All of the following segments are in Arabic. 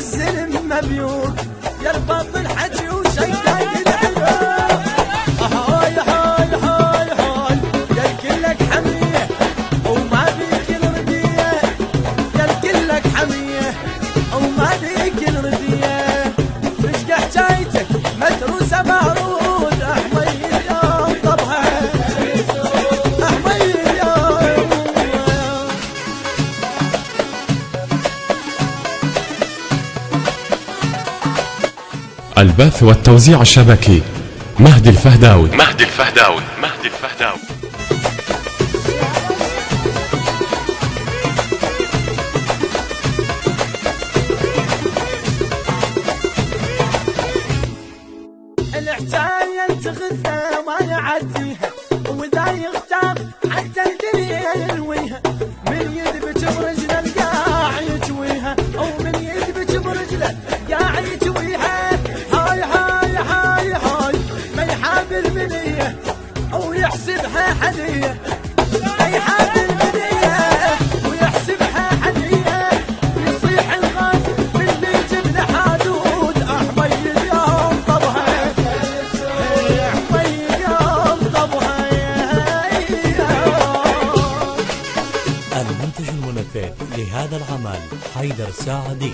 الزلم مبيوت يربط الحجي وشيطان العيون. هاي هاي هاي هاي يا كلك حميه وما بيك الرديه، يا كلك حميه وما بيك الرديه. رشق حجايتك متروسه بارود احمي اليوم طبها احمي اليوم. البث والتوزيع الشبكي مهدي الفهداوي. الحجاية تغثى ما يعديها وذا يغتاب حتى الدنيا يلويها. من يدبج برجله القاع يجويها ومن يدبج برجله القاع يجويها. هاي هاي هاي هاي ما يحاب البنية ويحسبها حدية، ما يحاب البنية ويحسبها حدية. يصيح الغاز باللي جبنا حدود احمي اليوم طبها احمي اليوم طبها. المنتج المنفذ لهذا العمل حيدر ساعدي.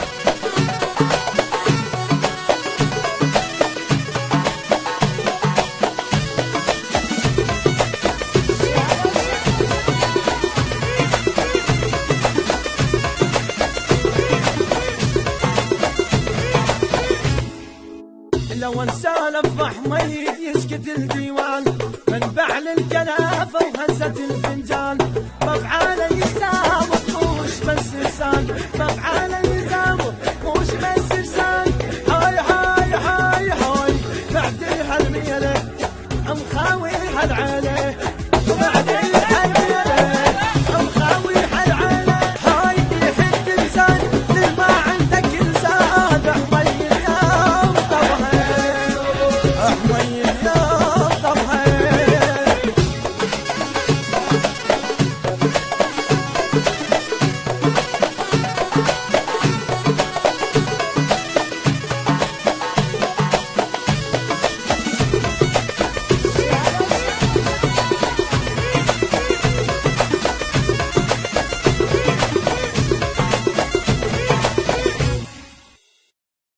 لو انسالف حميد يسكت الديوان من بعل الجنافه وهزه الفنجان. بفعاله يساوق مش بس لسان، بفعاله يساوق مش بس لسان. هاي هاي هاي هاي بعد هالميله مخاوي هالعيله